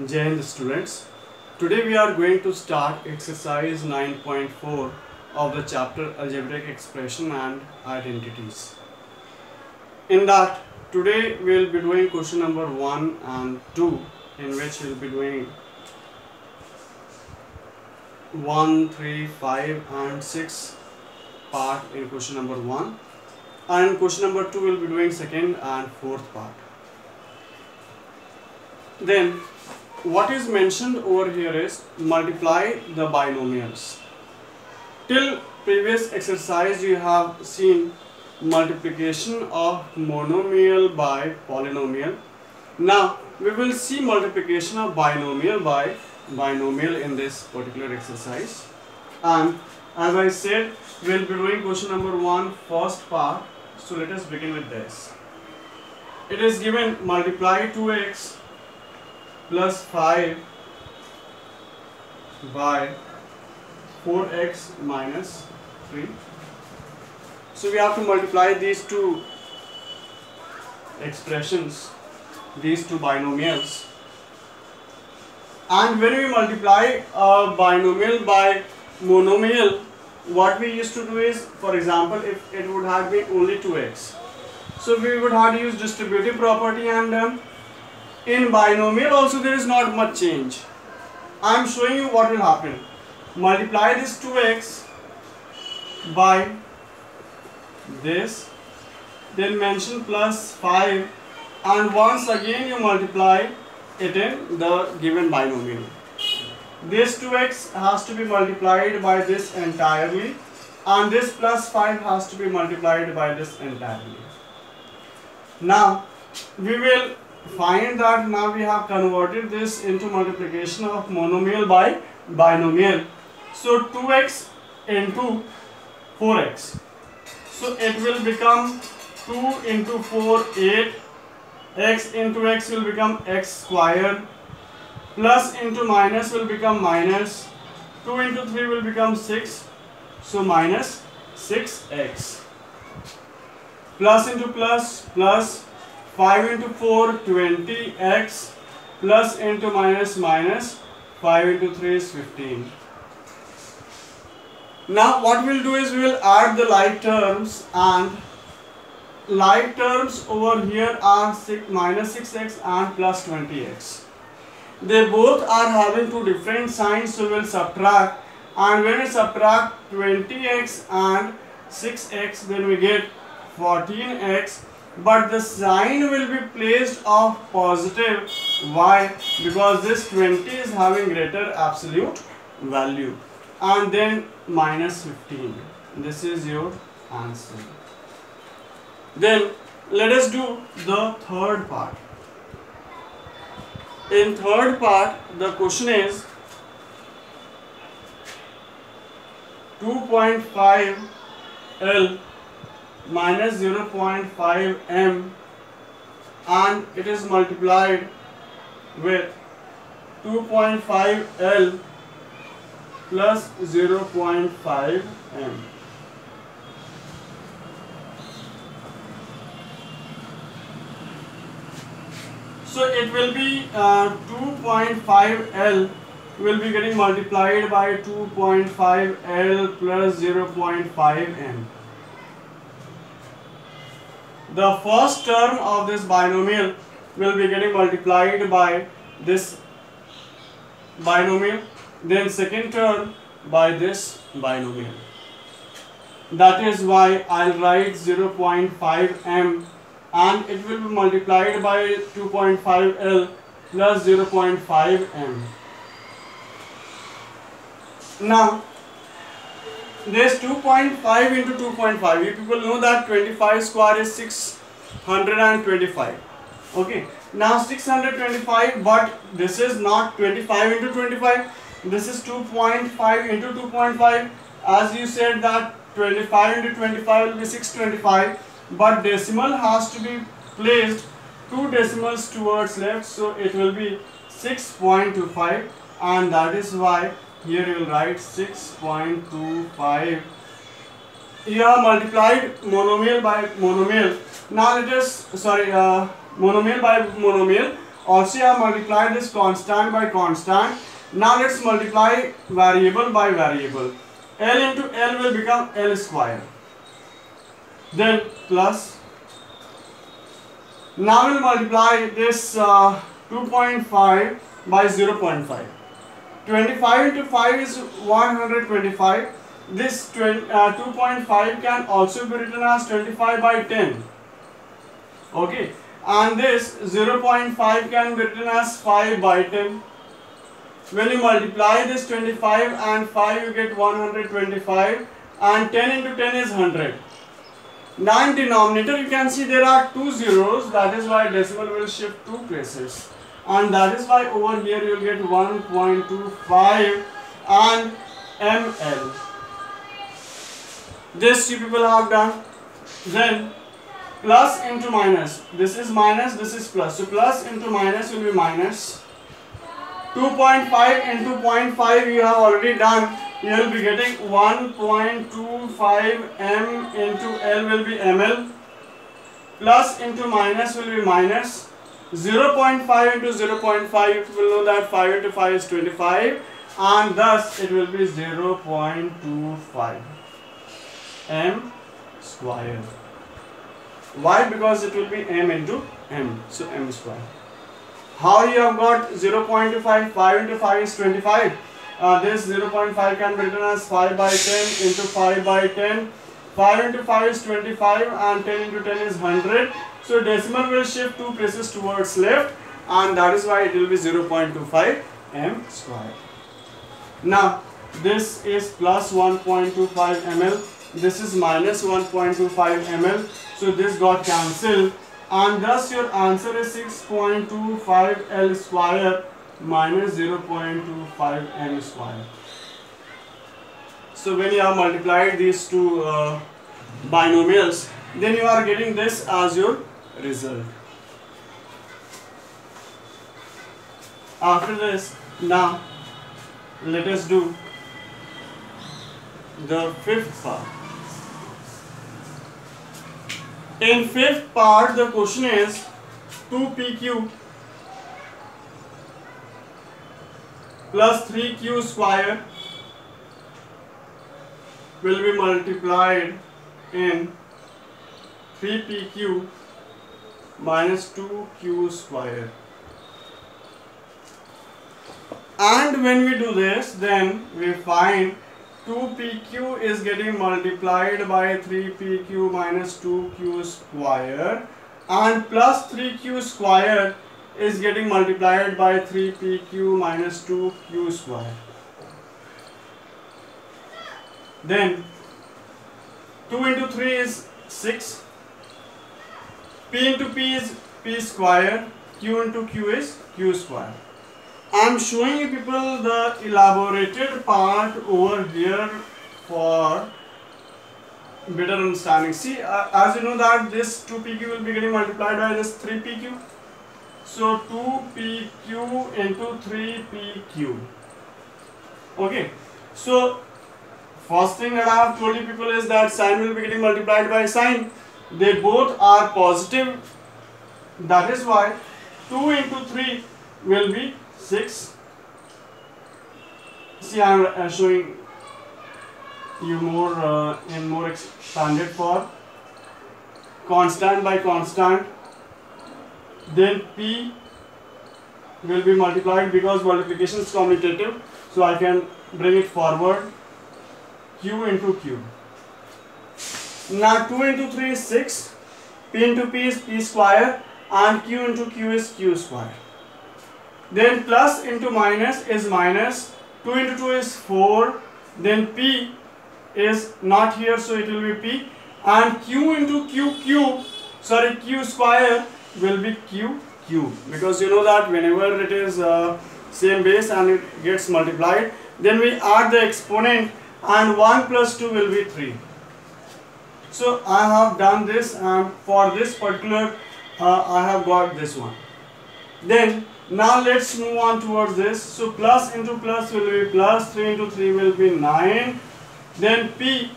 Jai Hind students. Today we are going to start exercise 9.4 of the chapter Algebraic Expression and Identities. In that, today we will be doing question number 1 and 2, in which we will be doing 1, 3, 5 and 6 part in question number 1, and in question number 2 we will be doing second and fourth part. Then what is mentioned over here is multiply the binomials. Till previous exercise you have seen multiplication of monomial by polynomial. Now we will see multiplication of binomial by binomial in this particular exercise, and as I said we will be doing question number 1 first part. So let us begin with this. It is given multiply 2x plus 5 by 4x minus 3. So we have to multiply these two expressions, these two binomials. And when we multiply a binomial by monomial, what we used to do is, for example, if it would have been only 2x, so we would have to use distributive property, and in binomial also there is not much change. I am showing you what will happen. Multiply this 2x by this, then mention plus 5, and once again you multiply it in the given binomial. This 2x has to be multiplied by this entirely, and this plus 5 has to be multiplied by this entirely. Now we will find that now we have converted this into multiplication of monomial by binomial. So 2x into 4x. So it will become 2 into 4, 8. X into x will become x squared. Plus into minus will become minus. 2 into 3 will become 6. So minus 6x. Plus into plus, plus 5 into 4, 20x, plus into minus, minus 5 into 3 is 15. Now what we will do is we will add the like terms, and like terms over here are minus 6x and plus 20x. They both are having two different signs, so we will subtract, and when we subtract 20x and 6x, then we get 14x. But the sign will be placed of positive. Why? Because this 20 is having greater absolute value. And then minus 15. This is your answer. Then let us do the third part. In third part, the question is 2.5 L minus 0.5 m, and it is multiplied with 2.5 L plus 0.5 m. So it will be 2.5 L will be getting multiplied by 2.5 L plus 0.5 m. The first term of this binomial will be getting multiplied by this binomial, then second term by this binomial. That is why I will write 0.5 m, and it will be multiplied by 2.5 L plus 0.5 m. Now this 2.5 into 2.5, you people know that 25 square is 625. Okay, now 625, but this is not 25 into 25, this is 2.5 into 2.5. As you said that 25 into 25 will be 625, but decimal has to be placed 2 decimals towards left, so it will be 6.25, and that is why here you will write 6.25. You have multiplied monomial by monomial. Now let us, monomial by monomial. Also you have multiplied this constant by constant. Now let's multiply variable by variable. L into L will become L square. Then plus. Now we'll multiply this 2.5 by 0.5. 25 into 5 is 125. This 2.5 can also be written as 25 by 10. Okay. And this 0.5 can be written as 5 by 10. When you multiply this 25 and 5, you get 125, and 10 into 10 is 100. Now in denominator you can see there are 2 zeros, that is why decimal will shift 2 places, and that is why over here you will get 1.25 and ml. This you people have done. Then plus into minus, this is minus, this is plus, so plus into minus will be minus. 2.5 into 0.5 you have already done. You will be getting 1.25 m into L will be ml. Plus into minus will be minus. 0.5 into 0.5, you will know that 5 into 5 is 25, and thus it will be 0.25 m square. Why? Because it will be m into m, so m square. How you have got 0.25? 5 into 5 is 25. This 0.5 can be written as 5 by 10 into 5 by 10. 5 into 5 is 25 and 10 into 10 is 100. So decimal will shift 2 places towards left, and that is why it will be 0.25 m square. Now this is plus 1.25 ml. This is minus 1.25 ml. So this got cancelled, and thus your answer is 6.25 L square minus 0.25 m square. So when you have multiplied these two binomials, then you are getting this as your result. After this, now let us do the fifth part. In fifth part, the question is 2pq plus 3q square will be multiplied in 3pq minus 2q square. And when we do this, then we find 2pq is getting multiplied by 3pq minus 2q square, and plus 3q square is getting multiplied by 3pq minus 2q square. Then 2 into 3 is 6, p into p is p square, q into q is q square. I am showing you people the elaborated part over here for better understanding. See, as you know that this 2pq will be getting multiplied by this 3pq. So 2pq into 3pq. Okay. So first thing that I have told you people is that sign will be getting multiplied by sign. They both are positive. That is why 2 into 3 will be 6. See, I am showing you more in more expanded form. Constant by constant. Then p will be multiplied because multiplication is commutative. So I can bring it forward. Q into q. Now 2 into 3 is 6. P into p is p square, and q into q is q square. Then plus into minus is minus. 2 into 2 is 4. Then p is not here, so it will be p. And q into q square will be q cube. Because you know that whenever it is same base and it gets multiplied, then we add the exponent, and 1 plus 2 will be 3. So I have done this, and for this particular I have got this one. Then now let's move on towards this. So plus into plus will be plus, 3 into 3 will be 9. Then p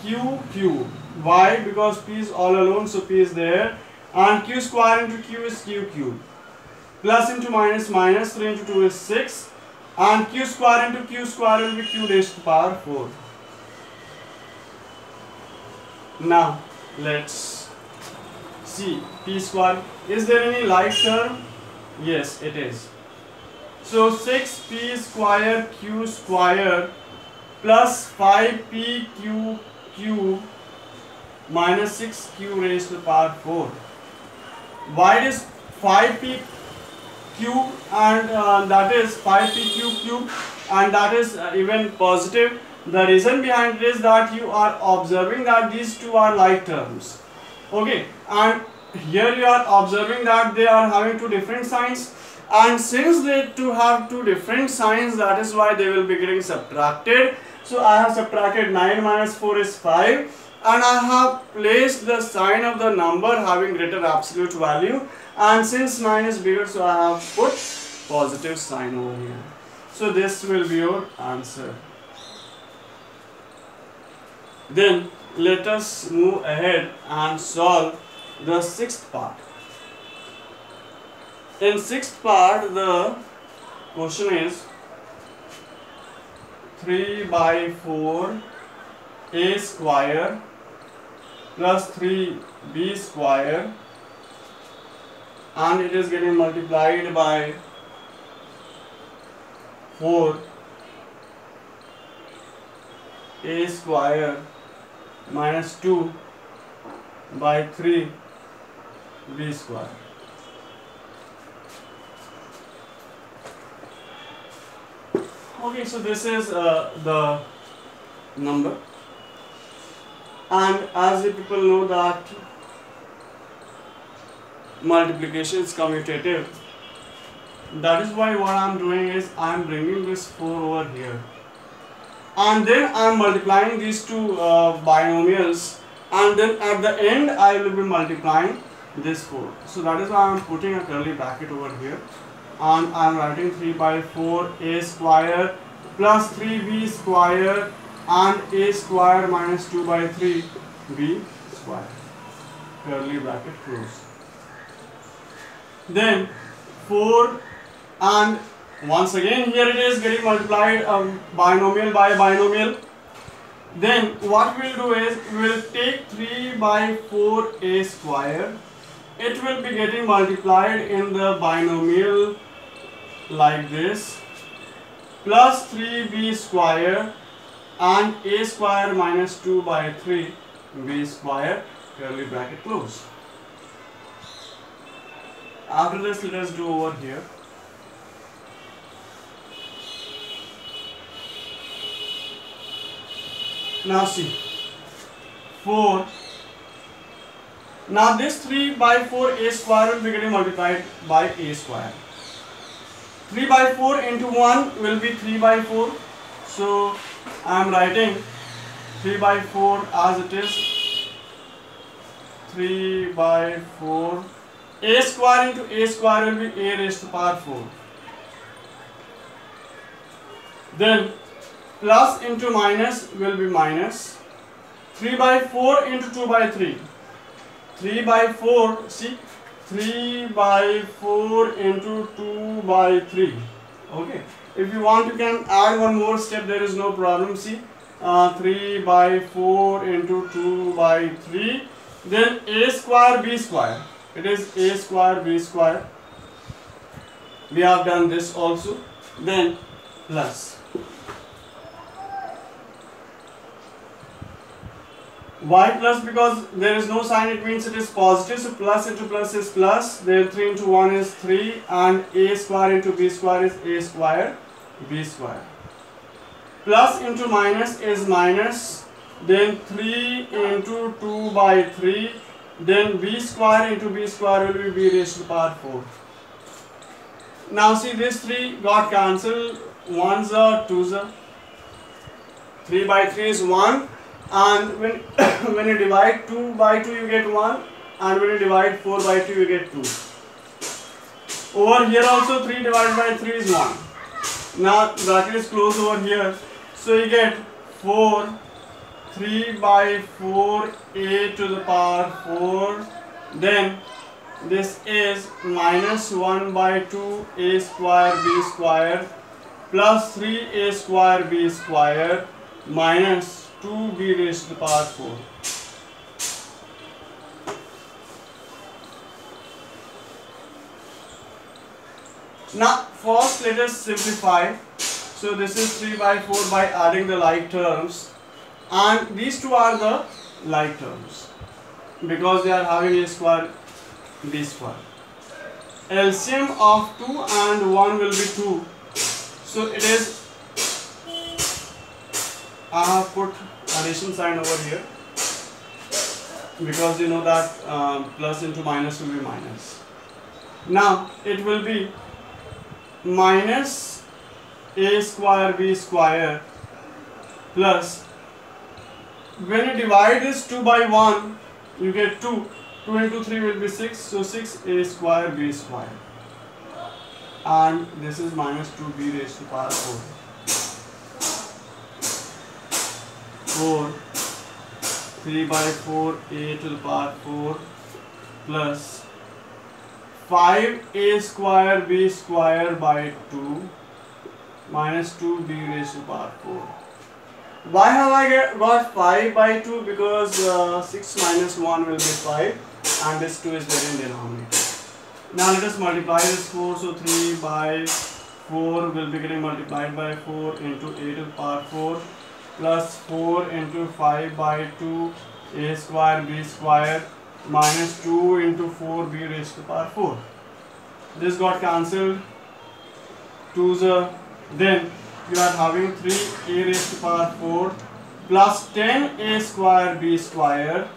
q. Why? Because p is all alone, so p is there. And q square into q is q cube. plus into minus, minus 3 into 2 is 6, and q square into q square will be q raised to the power 4. Now let's see p square. Is there any like term? Yes, it is. So 6p square q square plus 5p q cube minus 6q raised to the power 4. Why it is 5p cube and that is 5p cube and that is even positive? The reason behind it is that you are observing that these two are like terms. Okay, and here you are observing that they are having two different signs, and since they two have two different signs, that is why they will be getting subtracted. So I have subtracted 9 minus 4 is 5, and I have placed the sign of the number having greater absolute value, and since 9 is bigger, so I have put positive sign over here. So this will be your answer. Then let us move ahead and solve the sixth part. In sixth part, the question is 3 by 4 a square plus 3b square, and it is getting multiplied by 4 a square minus 2 by 3 b square. Okay, so this is the number, and as the people know that multiplication is commutative, that is why what I am doing is I am bringing this 4 over here, and then I am multiplying these two binomials, and then at the end I will be multiplying this 4. So that is why I am putting a curly bracket over here, and I am writing 3 by 4 a square plus 3b square and a square minus 2 by 3 b square, curly bracket close. Then 4, and once again here it is getting multiplied binomial by binomial. Then what we will do is we will take 3 by 4 a square, it will be getting multiplied in the binomial like this, plus 3b square and a square minus 2 by 3 b square, curly bracket close. After this, let us do over here. Now see, 4. Now this 3 by 4 a square will be getting multiplied by a square. 3 by 4 into 1 will be 3 by 4. So I am writing 3 by 4 as it is. 3 by 4. A square into a square will be a raised to the power 4. Then plus into minus will be minus. 3 by 4 into 2 by 3. 3 by 4, see, 3 by 4 into 2 by 3. Okay. If you want, you can add one more step, there is no problem. See, 3 by 4 into 2 by 3. Then a square b square. It is a square b square. We have done this also. Then plus. Why plus? Because there is no sign, it means it is positive. So plus into plus is plus. Then 3 into 1 is 3. And a square into b square is a square b square. Plus into minus is minus. Then 3 into 2 by 3. Then b square into b square will be b raised to the power 4. Now see, this 3 got cancelled. 1s are 2s are. 3 by 3 is 1. And when you divide 2 by 2 you get 1, and when you divide 4 by 2 you get 2. Over here also 3 divided by 3 is 1. Now bracket is closed over here, so you get 4, 3 by 4 a to the power 4, then this is minus 1 by 2 a square b square plus 3 a square b square minus 2b raised to the power 4. Now first let us simplify. So this is 3 by 4 by adding the like terms, and these two are the like terms because they are having a square b square. LCM of 2 and 1 will be 2. So it is, I have put addition sign over here because you know that plus into minus will be minus. Now it will be minus a square b square plus, when you divide this 2 by 1 you get 2. 2 into 3 will be 6, so 6 a square b square, and this is minus 2b raised to the power 4. 3 by 4 a to the power 4 plus 5 a square b square by 2 minus 2b raised to the power 4. Why have I got 5 by 2? Because 6 minus 1 will be 5 and this 2 is there in denominator. Now let us multiply this 4. So 3 by 4 will be getting multiplied by 4 into a to the power 4 plus 4 into 5 by 2 a square b square minus 2 into 4b raised to the power 4. This got cancelled. 2's then you are having 3 a raised to the power 4 plus 10 a square b square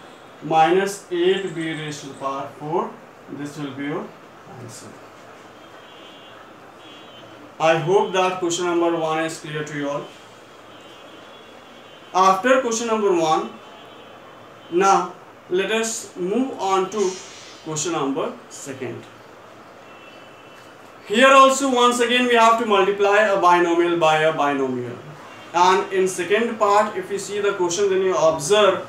minus 8 b raised to the power 4. This will be your answer. I hope that question number 1 is clear to you all. After question number 1, now let us move on to question number 2. Here also once again we have to multiply a binomial by a binomial, and in second part if you see the question, then you observe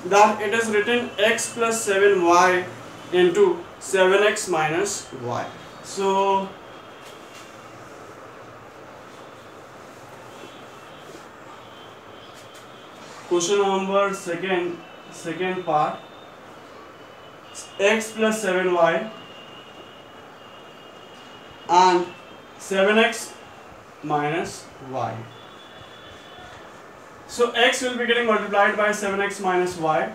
that it is written x plus 7y into 7x minus y. So question number second part, x plus 7y and 7x minus y. So x will be getting multiplied by 7x minus y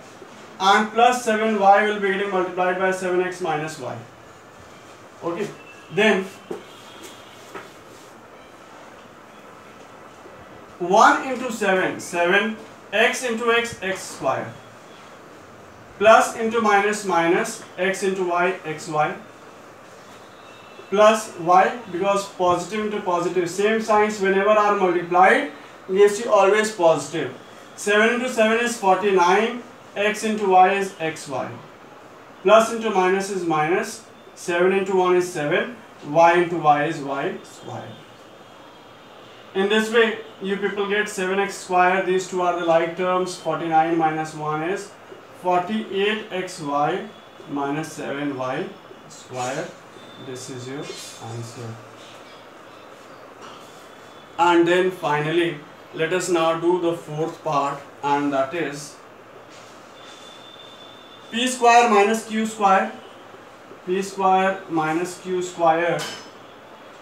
and plus 7y will be getting multiplied by 7x minus y. Okay, then 1 into 7, 7, x into x, x square, plus into minus, minus, x into y, xy, plus y, because positive into positive, same signs whenever are multiplied, you see always positive. 7 into 7 is 49, x into y is xy, plus into minus is minus, 7 into 1 is 7, y into y is y square. In this way, you people get 7x square, these two are the like terms, 49 minus 1 is 48xy minus 7y square. This is your answer. And then finally, let us now do the fourth part, and that is p square minus q square, p square minus q square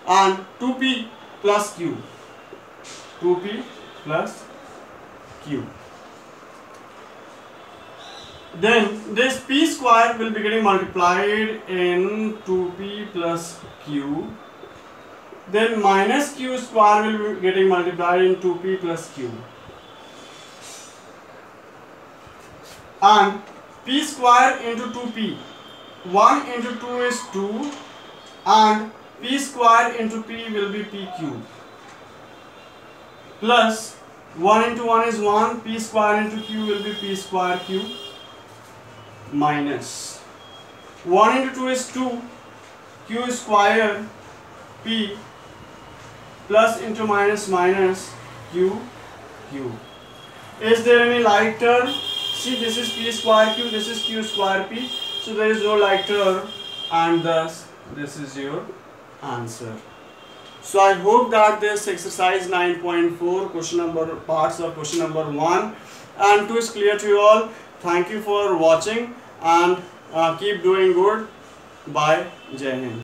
and 2p plus q, 2p plus q. Then this p square will be getting multiplied in 2p plus q. Then minus q square will be getting multiplied in 2p plus q. And p square into 2p. 1 into 2 is 2 and p square into p will be pq. Plus 1 into 1 is 1, p square into q will be p square q. Minus 1 into 2 is 2, q square p plus into minus minus q q. Is there any like term? See, this is p square q, this is q square p, so there is no like term. and thus this is your answer. So I hope that this exercise 9.4 question number parts of question number 1 and 2 is clear to you all. Thank you for watching and keep doing good. Bye. Jai Hind.